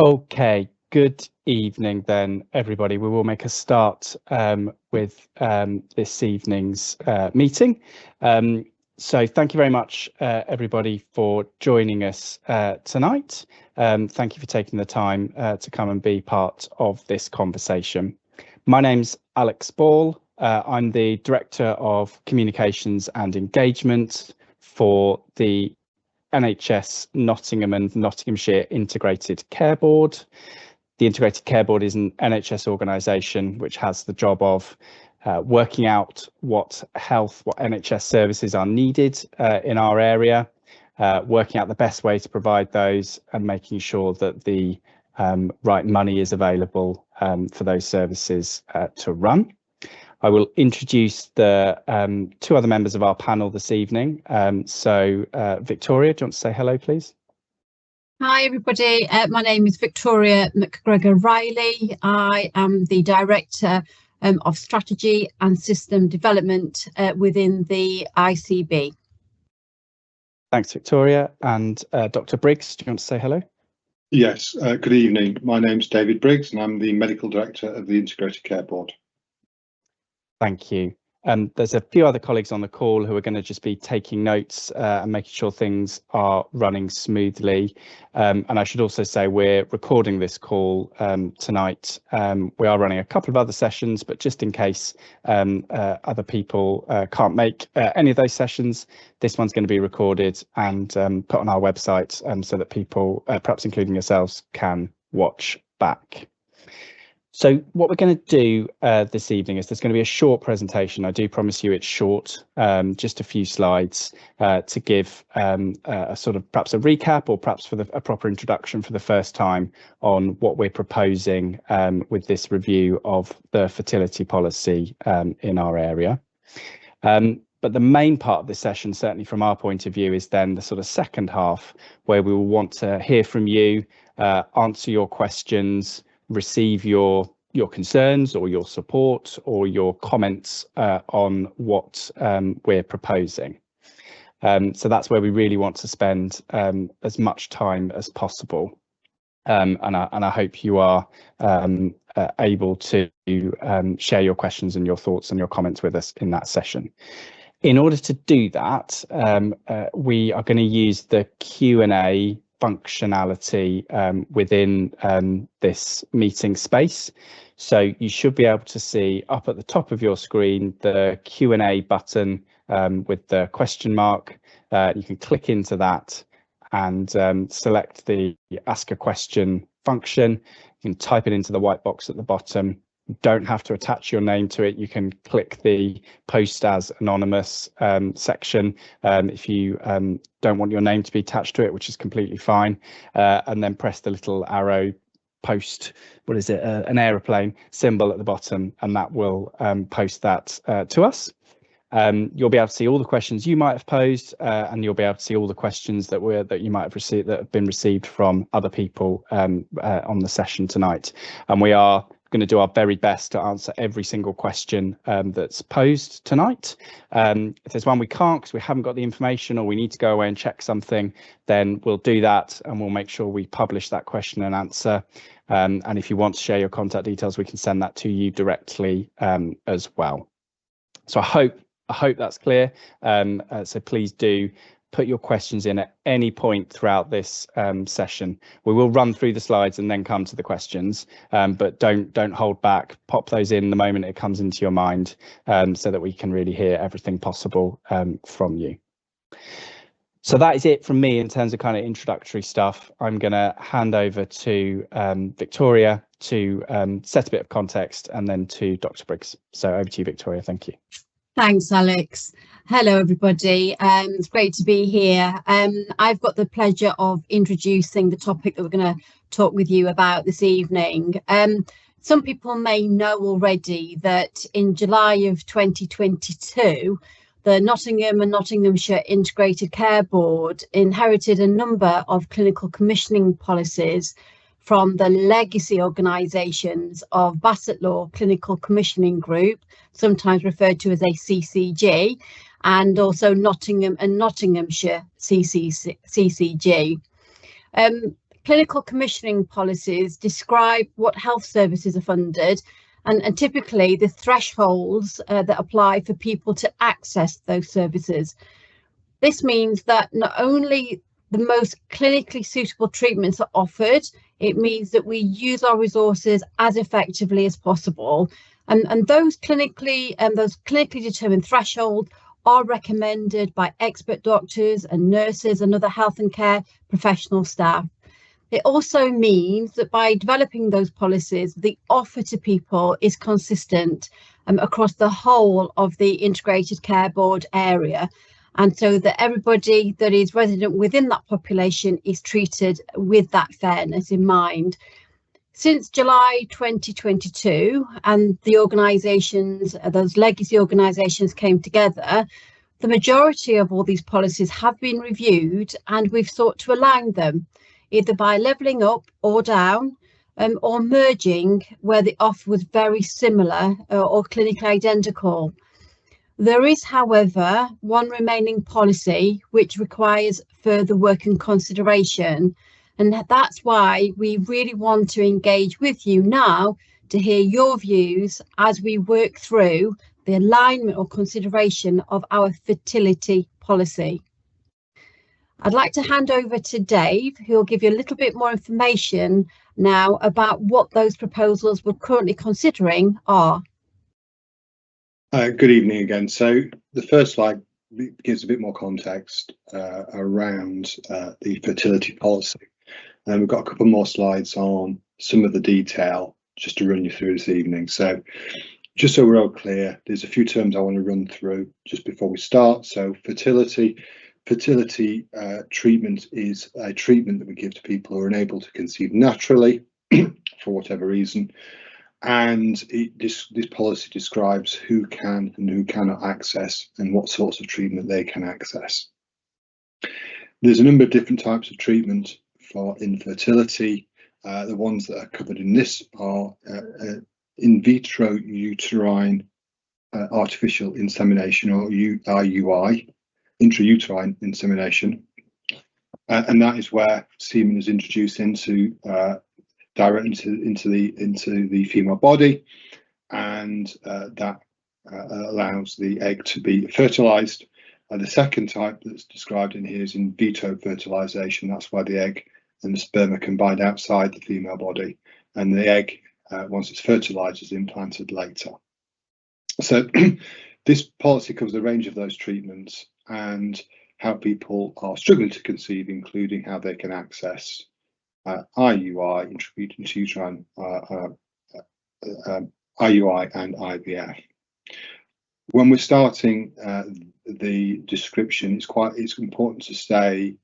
Okay, good evening then, everybody. We will make a start with this evening's meeting. So thank you very much, everybody, for joining us tonight. Thank you for taking the time to come and be part of this conversation. My name's Alex Ball. I'm the Director of Communications and Engagement for the NHS Nottingham and Nottinghamshire Integrated Care Board. The Integrated Care Board is an NHS organisation which has the job of working out what NHS services are needed in our area, working out the best way to provide those and making sure that the right money is available for those services to run. I will introduce the two other members of our panel this evening. Victoria, do you want to say hello, please? Hi, everybody. My name is Victoria McGregor-Riley. I am the Director of Strategy and System Development within the ICB. Thanks, Victoria. And Dr. Briggs, do you want to say hello? Yes, good evening. My name's David Briggs and I'm the Medical Director of the Integrated Care Board. Thank you. There's a few other colleagues on the call who are going to just be taking notes and making sure things are running smoothly. And I should also say we're recording this call tonight. We are running a couple of other sessions, but just in case other people can't make any of those sessions, this one's going to be recorded and put on our website so that people, perhaps including yourselves, can watch back. So what we're going to do this evening is there's going to be a short presentation. I do promise you it's short, just a few slides to give a sort of perhaps a recap or perhaps a proper introduction for the first time on what we're proposing with this review of the fertility policy in our area. But the main part of this session, certainly from our point of view, is then the sort of second half where we will want to hear from you, answer your questions, receive your concerns or your support or your comments on what we're proposing. So that's where we really want to spend as much time as possible. And I hope you are able to share your questions and your thoughts and your comments with us in that session. In order to do that, we are going to use the Q&A functionality within this meeting space. So you should be able to see up at the top of your screen the Q&A button with the question mark. You can click into that and select the ask a question function. You can type it into the white box at the bottom. You don't have to attach your name to it. You can click the post as anonymous section if you don't want your name to be attached to it, which is completely fine, and then press the little arrow post, what is it, an aeroplane symbol at the bottom, and that will post that to us. You'll be able to see all the questions you might have posed, and you'll be able to see all the questions that you might have received that have been received from other people on the session tonight. And we are going to do our very best to answer every single question that's posed tonight. If there's one we can't because we haven't got the information or we need to go away and check something, then we'll do that and we'll make sure we publish that question and answer. And if you want to share your contact details, we can send that to you directly as well. So I hope that's clear. So please do put your questions in at any point throughout this session. We will run through the slides and then come to the questions, but don't hold back. Pop those in the moment it comes into your mind so that we can really hear everything possible from you. So that is it from me in terms of kind of introductory stuff. I'm going to hand over to Victoria to set a bit of context and then to Dr. Briggs. So over to you, Victoria. Thank you. Thanks, Alex. Hello, everybody. It's great to be here. I've got the pleasure of introducing the topic that we're going to talk with you about this evening. Some people may know already that in July of 2022, the Nottingham and Nottinghamshire Integrated Care Board inherited a number of clinical commissioning policies from the legacy organisations of Bassett Law Clinical Commissioning Group, sometimes referred to as a CCG, and also Nottingham and Nottinghamshire CCG. clinical commissioning policies describe what health services are funded and typically the thresholds that apply for people to access those services. This means that not only the most clinically suitable treatments are offered, it means that we use our resources as effectively as possible. And those clinically determined thresholds are recommended by expert doctors and nurses and other health and care professional staff. It also means that by developing those policies, the offer to people is consistent across the whole of the integrated care board area. And so that everybody that is resident within that population is treated with that fairness in mind. Since July 2022, and the organisations, those legacy organisations came together, the majority of all these policies have been reviewed and we've sought to align them, either by levelling up or down, or merging where the offer was very similar or clinically identical. There is, however, one remaining policy which requires further work and consideration, and that's why we really want to engage with you now to hear your views as we work through the alignment or consideration of our fertility policy. I'd like to hand over to Dave, who will give you a little bit more information now about what those proposals we're currently considering are. Good evening again. So the first slide gives a bit more context around the fertility policy. And we've got a couple more slides on some of the detail just to run you through this evening. So just so we're all clear, there's a few terms I want to run through just before we start. So fertility treatment is a treatment that we give to people who are unable to conceive naturally for whatever reason. And this policy describes who can and who cannot access and what sorts of treatment they can access. There's a number of different types of treatment for infertility. The ones that are covered in this are in vitro uterine artificial insemination, or IUI, intrauterine insemination, and that is where semen is introduced direct into the female body, and that allows the egg to be fertilized. The second type that's described in here is in vitro fertilization. That's where the egg and the sperm are combined outside the female body, and the egg, once it's fertilized, is implanted later. So this policy covers a range of those treatments and how people are struggling to conceive, including how they can access IUI, intrauterine IUI and IVF. When we're starting the description, it's important to say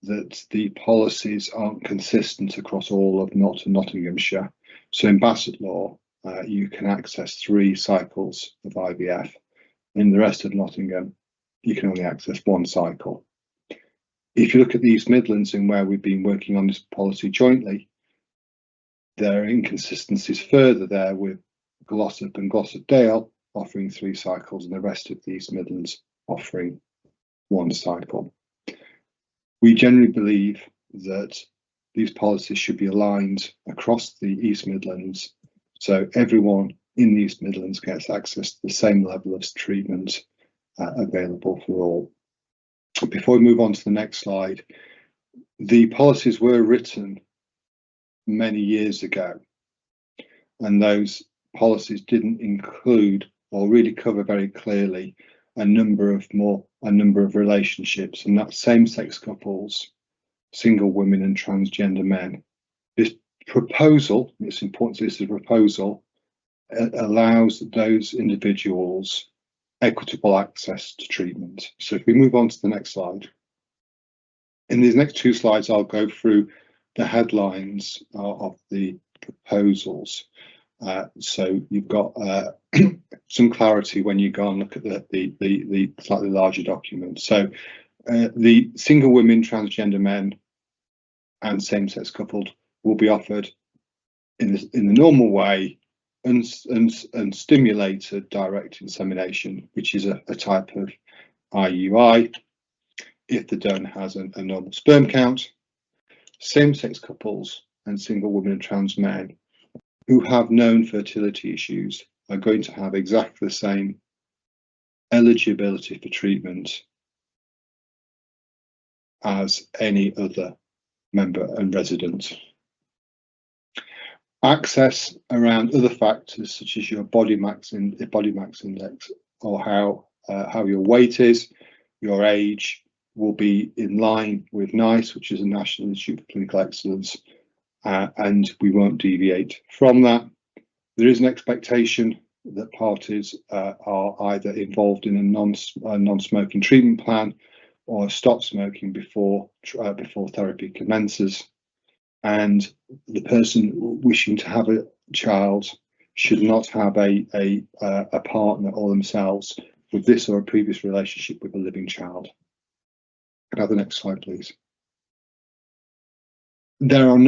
that the policies aren't consistent across all of Nottinghamshire. So in Bassetlaw, you can access 3 cycles of IVF. In the rest of Nottingham, you can only access 1 cycle. If you look at the East Midlands and where we've been working on this policy jointly, there are inconsistencies further there, with Glossop and Glossop Dale offering 3 cycles and the rest of the East Midlands offering 1 cycle. We generally believe that these policies should be aligned across the East Midlands, so everyone in the East Midlands gets access to the same level of treatment available for all. Before we move on to the next slide, the policies were written many years ago, and those policies didn't include or really cover very clearly a number of relationships, and that's same-sex couples, single women and transgender men. This proposal, it's important to this, is a proposal, allows those individuals equitable access to treatment. So if we move on to the next slide. In these next 2 slides, I'll go through the headlines of the proposals. So you've got some clarity when you go and look at the slightly larger document. So the single women, transgender men and same-sex coupled will be offered in the normal way, unstimulated direct insemination, which is a type of IUI, if the donor has a normal sperm count. same-sex couples and single women and trans men who have known fertility issues are going to have exactly the same eligibility for treatment as any other member and resident. Access around other factors such as your body mass index, or how your weight is, your age, will be in line with NICE, which is a National Institute for Clinical Excellence, and we won't deviate from that. There is an expectation that parties are either involved in a non-smoking treatment plan or stop smoking before therapy commences, and the person wishing to have a child should not have a partner or themselves with this or a previous relationship with a living child. Can I have the next slide, please? There's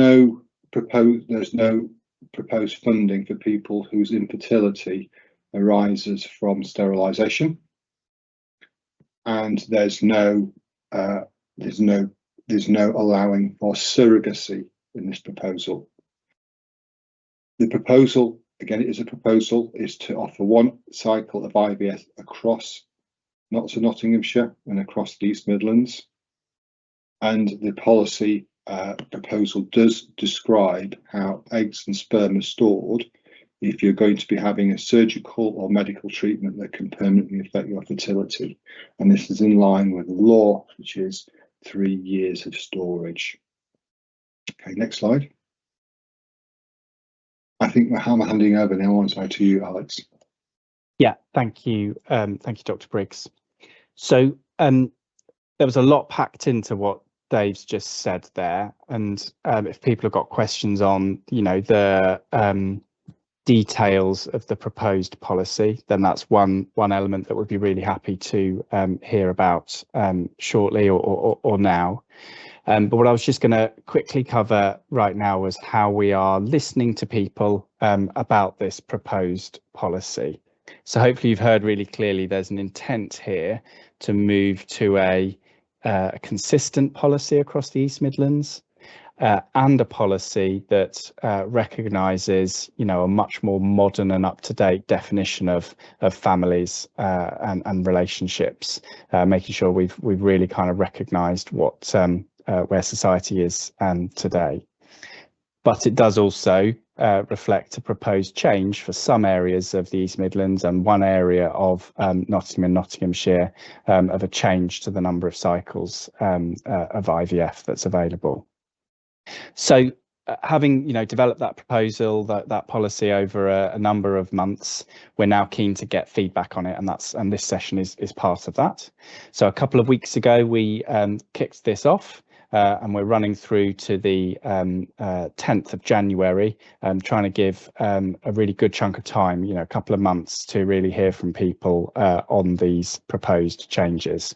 no proposed funding for people whose infertility arises from sterilisation, and there's no allowing for surrogacy in this proposal. The proposal, again, it is a proposal, is to offer one cycle of IVF across Nottinghamshire and across the East Midlands, and the policy proposal does describe how eggs and sperm are stored if you're going to be having a surgical or medical treatment that can permanently affect your fertility, and this is in line with the law, which is 3 years of storage. Okay, next slide. I think I'm handing over now on to you, Alex. Yeah, thank you, Dr. Briggs. So there was a lot packed into what Dave's just said there, and if people have got questions on, the details of the proposed policy, then that's one element that we'd be really happy to hear about shortly or now. But what I was just going to quickly cover right now was how we are listening to people about this proposed policy. So hopefully you've heard really clearly there's an intent here to move to a consistent policy across the East Midlands, and a policy that recognises, a much more modern and up-to-date definition of families and relationships, making sure we've really kind of recognised what where society is today. But it does also reflect a proposed change for some areas of the East Midlands and one area of Nottingham and Nottinghamshire, of a change to the number of cycles of IVF that's available. So having developed that proposal, that policy over a number of months, we're now keen to get feedback on it, and this session is part of that. So a couple of weeks ago we kicked this off, and we're running through to the 10th of January, trying to give a really good chunk of time, a couple of months, to really hear from people on these proposed changes.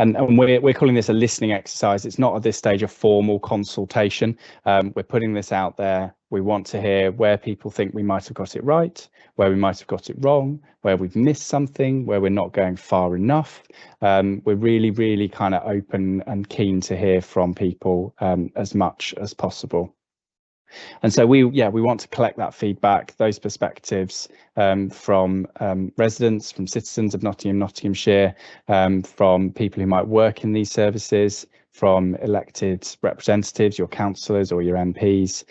And we're calling this a listening exercise. It's not at this stage a formal consultation. We're putting this out there. We want to hear where people think we might have got it right, where we might have got it wrong, where we've missed something, where we're not going far enough. We're really, really kind of open and keen to hear from people as much as possible. And so we want to collect that feedback, those perspectives from residents, from citizens of Nottingham, Nottinghamshire, from people who might work in these services, from elected representatives, your councillors or your MPs,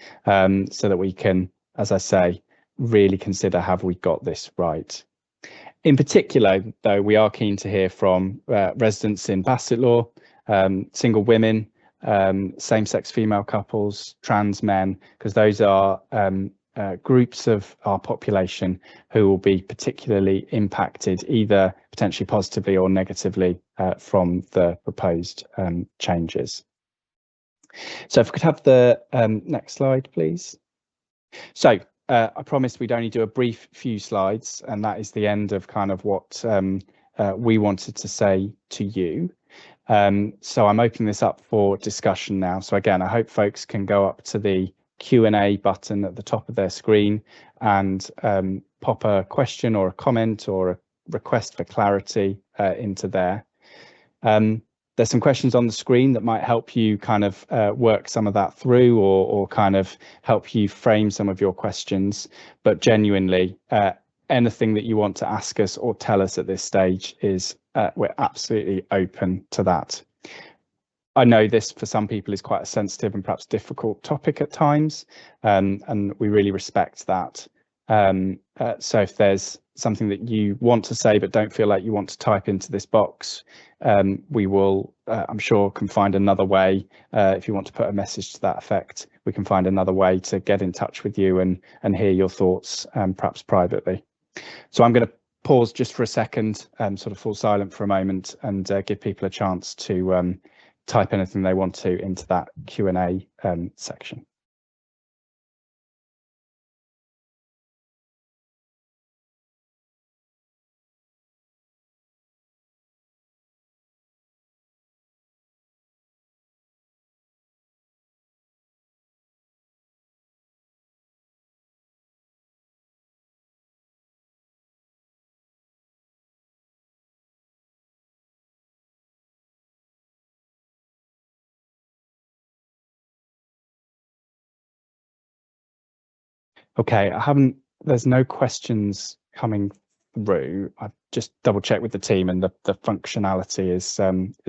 so that we can, as I say, really consider, have we got this right? In particular, though, we are keen to hear from residents in Bassetlaw, single women, same-sex female couples, trans men, because those are groups of our population who will be particularly impacted, either potentially positively or negatively, from the proposed changes. So if we could have the next slide, please. So I promised we'd only do a brief few slides, and that is the end of kind of what we wanted to say to you. So I'm opening this up for discussion now. So again, I hope folks can go up to the Q&A button at the top of their screen and pop a question or a comment or a request for clarity into there. There's some questions on the screen that might help you kind of work some of that through, or kind of help you frame some of your questions. But genuinely, anything that you want to ask us or tell us at this stage is we're absolutely open to that. I know this for some people is quite a sensitive and perhaps difficult topic at times, and we really respect that. So if there's something that you want to say but don't feel like you want to type into this box, we will, I'm sure, can find another way. If you want to put a message to that effect, we can find another way to get in touch with you and hear your thoughts, perhaps privately. So I'm going to pause just for a second, sort of fall silent for a moment, and give people a chance to type anything they want to into that Q&A section. Okay, there's no questions coming through. I've just double checked with the team, and the functionality is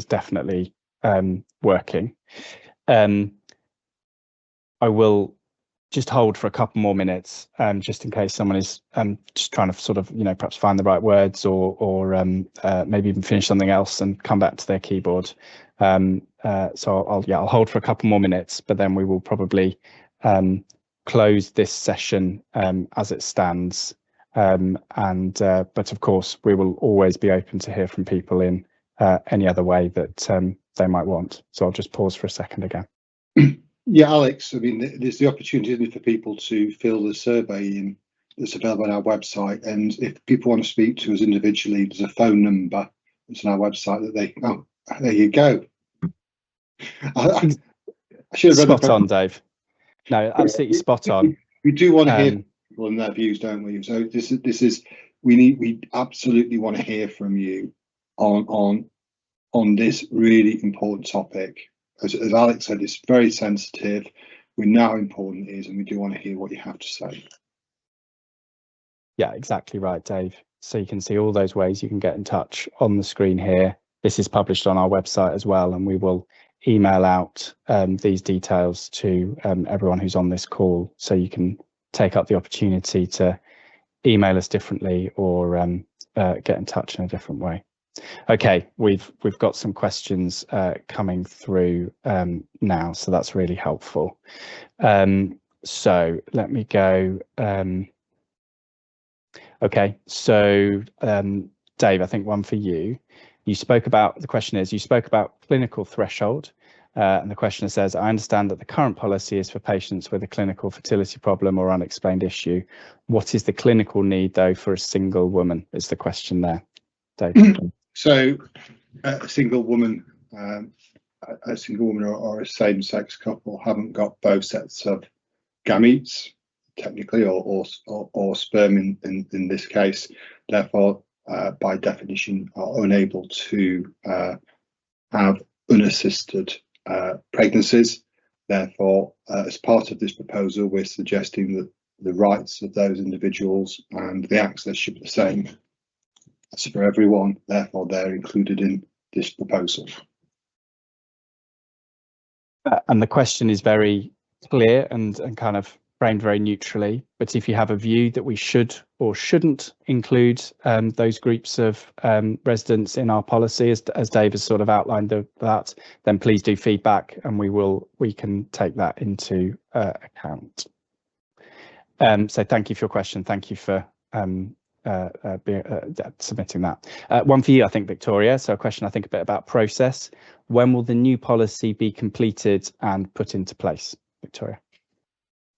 definitely working. I will just hold for a couple more minutes, just in case someone is just trying to sort of, perhaps find the right words, or maybe even finish something else and come back to their keyboard. So I'll hold for a couple more minutes, but then we will probably close this session as it stands. But of course, we will always be open to hear from people in any other way that they might want. So I'll just pause for a second again. Yeah, Alex, I mean, there's the opportunity for people to fill the survey in that's available on our website. And if people want to speak to us individually, there's a phone number that's on our website that they, oh, there you go. I should have read spot on, Dave. No, absolutely spot on. We do want to hear people and their views, don't we? So this is we absolutely want to hear from you on this really important topic. As Alex said, it's very sensitive. We know how important it is, and we do want to hear what you have to say. Yeah, exactly right, Dave. So you can see all those ways you can get in touch on the screen here. This is published on our website as well, and we will email out these details to everyone who's on this call, so you can take up the opportunity to email us differently, or get in touch in a different way. Okay, we've got some questions coming through now, so that's really helpful. So let me go. Okay, so Dave, I think one for you. You spoke about, the question is, you spoke about clinical threshold, and the questioner says, I understand that the current policy is for patients with a clinical fertility problem or unexplained issue. What is the clinical need, though, for a single woman, is the question there, Dave. So a single woman or a same-sex couple haven't got both sets of gametes, technically, or sperm in this case, therefore by definition are unable to have unassisted pregnancies. Therefore, as part of this proposal, we're suggesting that the rights of those individuals and the access should be the same as for everyone. Therefore, they're included in this proposal. And the question is very clear and kind of framed very neutrally, but if you have a view that we should or shouldn't include those groups of residents in our policy, as Dave has sort of outlined that, then please do feedback, and we can take that into account. So thank you for your question. Thank you for submitting that. One for you, I think, Victoria. So a question, I think, a bit about process. When will the new policy be completed and put into place, Victoria?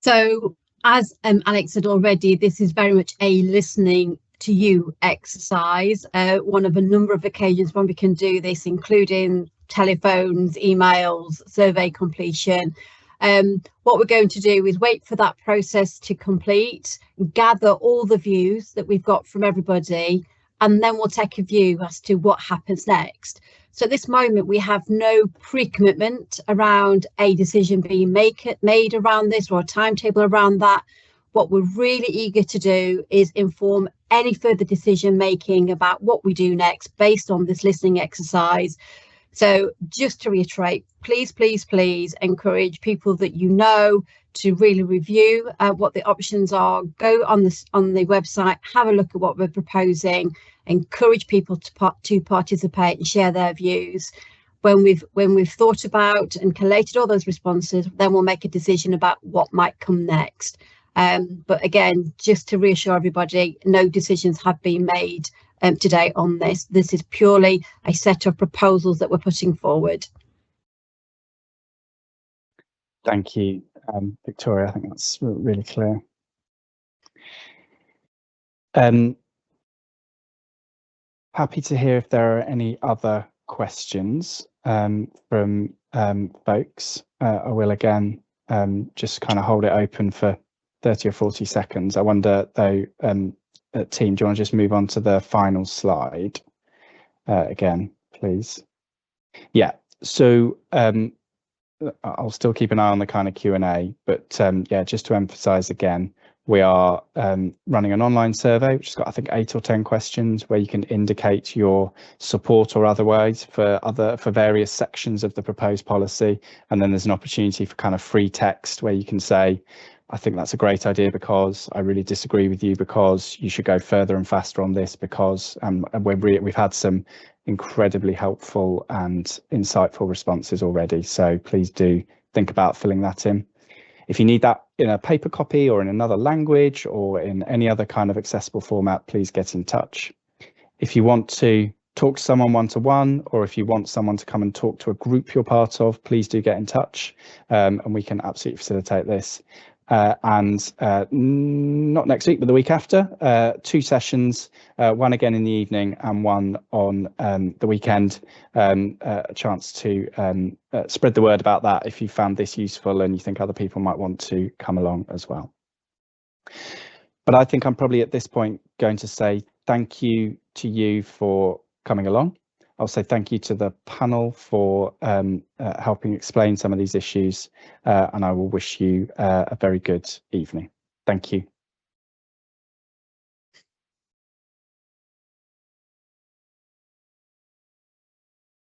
So as Alex said already, this is very much a listening to you exercise. One of a number of occasions when we can do this, including telephones, emails, survey completion. What we're going to do is wait for that process to complete, gather all the views that we've got from everybody, and then we'll take a view as to what happens next. So at this moment, we have no pre-commitment around a decision being made around this or a timetable around that. What we're really eager to do is inform any further decision making about what we do next based on this listening exercise. So just to reiterate, please, please, please encourage people that you know to really review what the options are. Go on the website, have a look at what we're proposing, encourage people to participate and share their views. When we've thought about and collated all those responses, then we'll make a decision about what might come next. But again, just to reassure everybody, no decisions have been made today on this. This is purely a set of proposals that we're putting forward. Thank you, Victoria. I think that's really clear. Happy to hear if there are any other questions from folks. I will again just kind of hold it open for 30 or 40 seconds. I wonder though, team, do you want to just move on to the final slide again, please? Yeah, so I'll still keep an eye on the kind of Q&A, but yeah, just to emphasize again, we are running an online survey, which has got, I think, 8 or 10 questions where you can indicate your support or otherwise for various sections of the proposed policy. And then there's an opportunity for kind of free text where you can say, I think that's a great idea because I really disagree with you because you should go further and faster on this because we've had some incredibly helpful and insightful responses already. So please do think about filling that in. If you need that in a paper copy or in another language or in any other kind of accessible format, please get in touch. If you want to talk to someone one-to-one, or if you want someone to come and talk to a group you're part of, please do get in touch and we can absolutely facilitate this. And not next week, but the week after, 2 sessions, one again in the evening and one on the weekend, a chance to spread the word about that if you found this useful and you think other people might want to come along as well. But I think I'm probably at this point going to say thank you to you for coming along. I'll say thank you to the panel for helping explain some of these issues, and I will wish you a very good evening. Thank you.